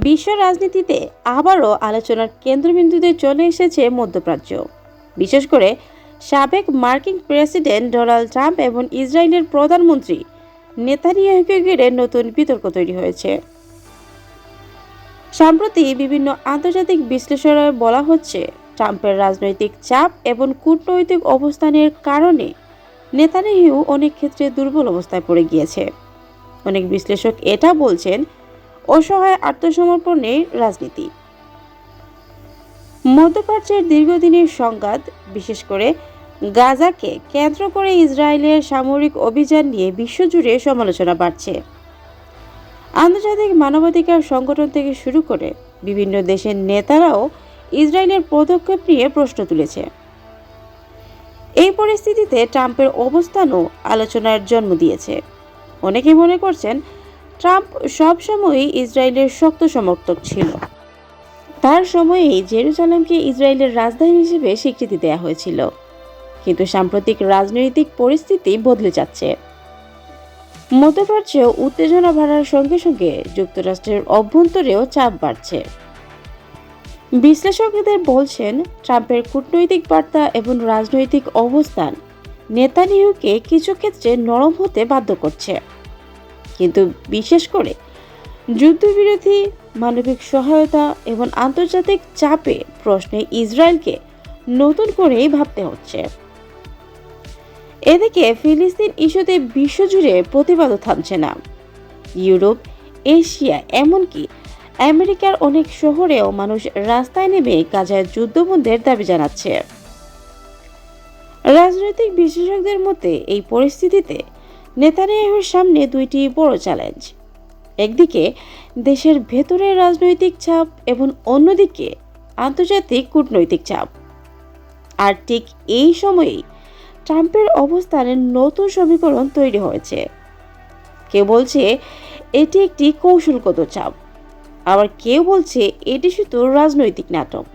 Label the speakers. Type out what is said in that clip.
Speaker 1: বিশ্ব রাজনীতিতে আবারও আলোচনার কেন্দ্রবিন্দুতে চলে এসেছে মধ্যপ্রাচ্য। বিশেষ করে সাবেক মার্কিন প্রেসিডেন্ট ডোনাল্ড ট্রাম্প এবং ইসরায়েলের প্রধানমন্ত্রী নেতানিয়াহুকে ঘিরে নতুন বিতর্ক তৈরি হয়েছে। সম্প্রতি বিভিন্ন আন্তর্জাতিক বিশ্লেষণে বলা হচ্ছে, ট্রাম্পের রাজনৈতিক চাপ এবং কূটনৈতিক অবস্থানের কারণে নেতানিয়াহু অনেক ক্ষেত্রে দুর্বল অবস্থায় পড়ে গিয়েছে। অনেক বিশ্লেষক এটা বলছেন অসহায় আত্মসমর্পণের রাজনীতি। মধ্যপ্রাচ্যের দীর্ঘদিনের সংঘাত, বিশেষ করে গাজাকে কেন্দ্র করে ইসরায়েলের সামরিক অভিযান নিয়ে বিশ্বজুড়ে সমালোচনা বাড়ছে। আন্তর্জাতিক মানবাধিকার সংগঠন থেকে শুরু করে বিভিন্ন দেশের নেতারাও ইসরায়েলের পদক্ষেপ নিয়ে প্রশ্ন তুলেছে। এই পরিস্থিতিতে ট্রাম্পের অবস্থানও আলোচনার জন্ম দিয়েছে। অনেকে মনে করছেন ট্রাম্প সবসময়ই ইসরায়েলের শক্ত সমর্থক ছিল। তার সময়েই জেরুজালেমকে ইসরায়েলের রাজধানী হিসেবে স্বীকৃতি দেওয়া হয়েছিল। কিন্তু সাম্প্রতিক রাজনৈতিক পরিস্থিতি বদলে যাচ্ছে। মধ্যপ্রাচ্যে উত্তেজনা বাড়ার সঙ্গে সঙ্গে যুক্তরাষ্ট্রের অভ্যন্তরেও চাপ বাড়ছে। বিশ্লেষকদের বলছেন, ট্রাম্পের কূটনৈতিক বার্তা এবং রাজনৈতিক অবস্থান নেতানিয়াহুকে কিছু ক্ষেত্রে নরম হতে বাধ্য করছে। কিন্তু বিশেষ করে যুদ্ধবিরতি, মানবিক সহায়তা এবং আন্তর্জাতিক চাপে প্রশ্নে ইসরায়েলকে নতুন করেই ভাবতে হচ্ছে। এদিকে ফিলিস্তিন ইস্যুতে বিশ্বজুড়ে প্রতিবাদও থামছে না। ইউরোপ, এশিয়া, এমনকি আমেরিকার অনেক শহরেও মানুষ রাস্তায় নেমে গাজায় যুদ্ধবন্ধের দাবি জানাচ্ছে। রাজনৈতিক বিশেষজ্ঞদের মতে এই পরিস্থিতিতে নেতানিয়াহুর সামনে দুইটি বড় চ্যালেঞ্জ। একদিকে দেশের ভেতরের রাজনৈতিক চাপ এবং অন্যদিকে আন্তর্জাতিক কূটনৈতিক চাপ। আর ঠিক এই সময়েই ট্রাম্পের অবস্থানের নতুন সমীকরণ তৈরি হয়েছে। কেউ বলছে এটি একটি কৌশলগত চাপ, আবার কেউ বলছে এটি শুধু রাজনৈতিক নাটক।